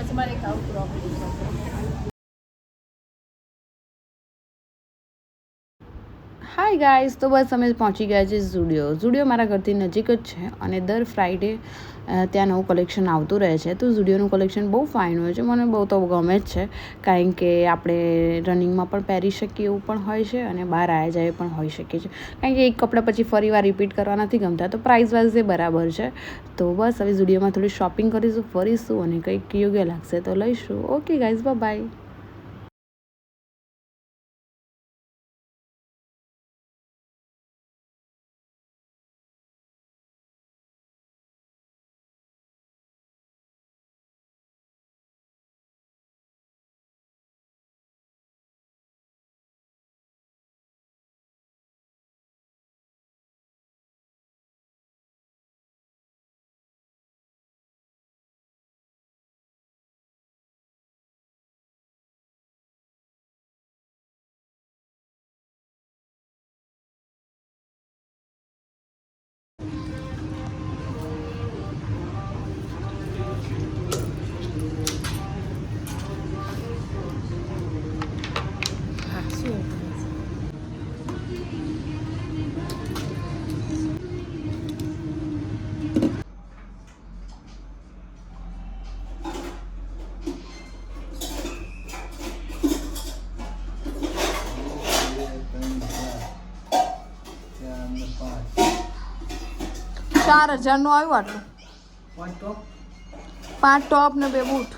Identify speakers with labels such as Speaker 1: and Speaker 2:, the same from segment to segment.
Speaker 1: પછી મારે એક આવું પ્રોબ્લેમ. હાય ગાઈઝ, તો બસ અમે પહોંચી ગયા છે ઝુડિયો મારા ઘરથી નજીક જ છે અને દર ફ્રાઈડે ત્યાં નવું કલેક્શન આવતું રહે છે. તો ઝુડિયોનું કલેક્શન બહુ ફાઇન હોય છે, મને બહુ તો ગમે જ છે, કારણ કે આપણે રનિંગમાં પણ પહેરી શકીએ એવું પણ હોય છે અને બહાર આવ્યા જાય પણ હોઈ શકીએ છીએ, કારણ કે એક કપડાં પછી ફરી વાર રિપીટ કરવા નથી ગમતા. તો પ્રાઇસ વાઇઝ એ બરાબર છે. તો બસ હવે ઝુડિયોમાં થોડી શોપિંગ કરીશું, ફરીશું અને કંઈક યોગ્ય લાગશે તો લઈશું. Okay guys, by. $4,000 આવ્યું આટલું. 5 ટોપ ને 2 બૂટ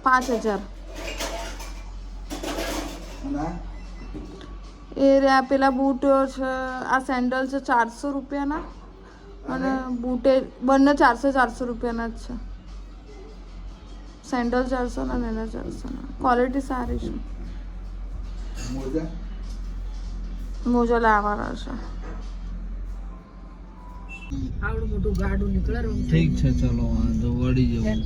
Speaker 1: 5,000. એ રહ્યા પેલા બૂટ છે, આ સેન્ડલ છે 400 રૂપિયાના અને બૂટે બંને 400 રૂપિયાના જ છે. સેન્ડલ 400 ના ને 400 ના. ક્વોલિટી સારી છે. મોજા લાવવાના છે. આવડું મોટું ગાડું નીકળે.
Speaker 2: ઠીક છે, ચલો વાંધો વળી જવું.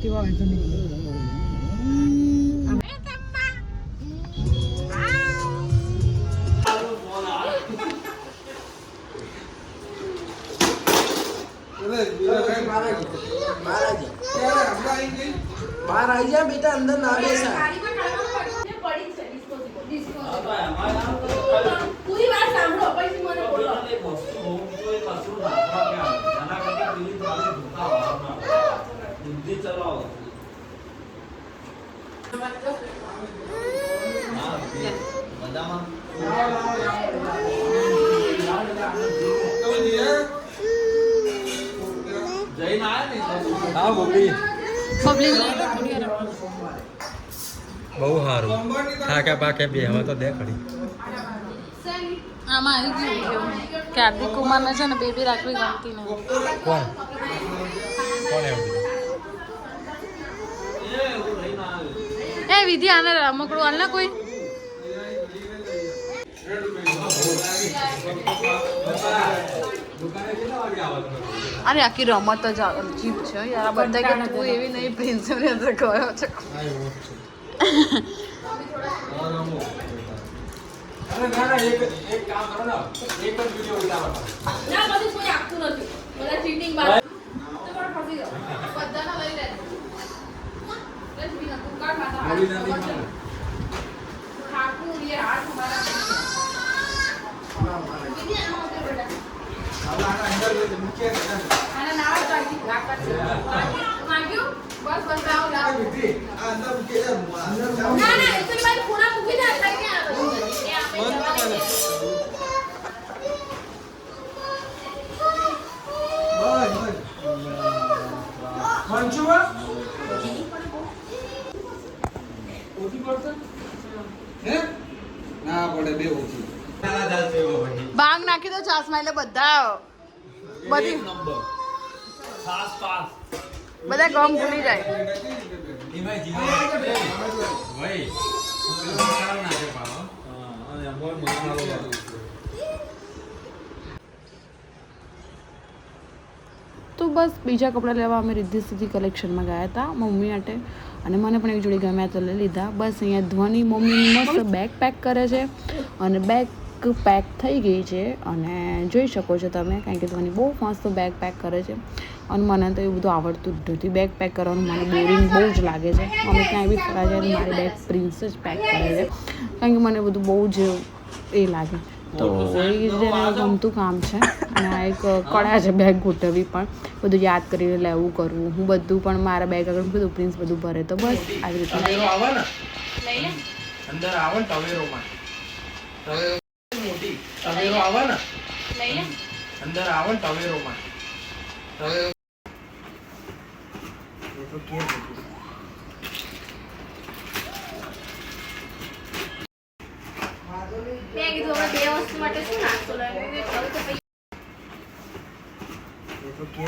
Speaker 3: બહાર આવી જા બેટા, અંદર ના બેસા.
Speaker 1: પૂરી વાત સાંભળો પછી મને બોલો.
Speaker 2: બહુ સારું થાક્યા પાકે બે હવે તો દે ખરી.
Speaker 1: આમાં આવી ગયું કે હાર્દિક કુમારને છે ને બેબી રાખવી ગમતી નહીં.
Speaker 2: કોણ કોણ એવું?
Speaker 1: એ વિધિ આને રમકડું હાલ ને કોઈ. અરે આખી રમત જ અજીબ છે યાર. આ બધા કે તું એવી નહીં પ્રિન્સિપલ અંદર ગયો છે. બાંગ નાખી દો ચાસમાં એટલે બધા બધી બધા ગમ ભૂલી જાય. તો બસ બીજા કપડાં લેવા અમે રિદ્ધિ સિદ્ધિ કલેક્શનમાં ગયા હતા મમ્મી માટે, અને મને પણ એક જોડી ગમ્યા તો લઈ લીધા. બસ અહીંયા ધ્વની મમ્મીની મસ્ત બેગ પેક કરે છે અને બેગ બેગ પેક થઈ ગઈ છે અને જોઈ શકો છો તમે, કારણ કે મને બહુ મસ્ત બેગ પેક કરે છે અને મને તો એવું બધું આવડતું જ નથી. બેગ પેક કરવાનું મને બોરિંગ બહુ જ લાગે છે. અમે ક્યાંય બી ફરવા જાય તો મારી બેગ પ્રિન્સ જ પેક કરે છે, કારણ કે મને બધું બહુ જ એ લાગે. તો એ જેને ગમતું કામ છે. અને આ એક કળા છે બેગ ગોઠવવી, પણ બધું યાદ કરીને લેવું કરવું. હું બધું પણ મારા બેગ આગળ બધું પ્રિન્સ બધું ભરે, તો બસ આવી રીતે
Speaker 3: ટવેરો આવે ને અંદર આવે ને ટવેરોમાં મોટી ટવેરો આવે ને અંદર આવે ને ટવેરોમાં ટવેરો એ તો કે
Speaker 4: મેં કીધું હવે 2 વસ્તુ માટે શું નાસ્તો લાવ્યો?
Speaker 3: એ તો કે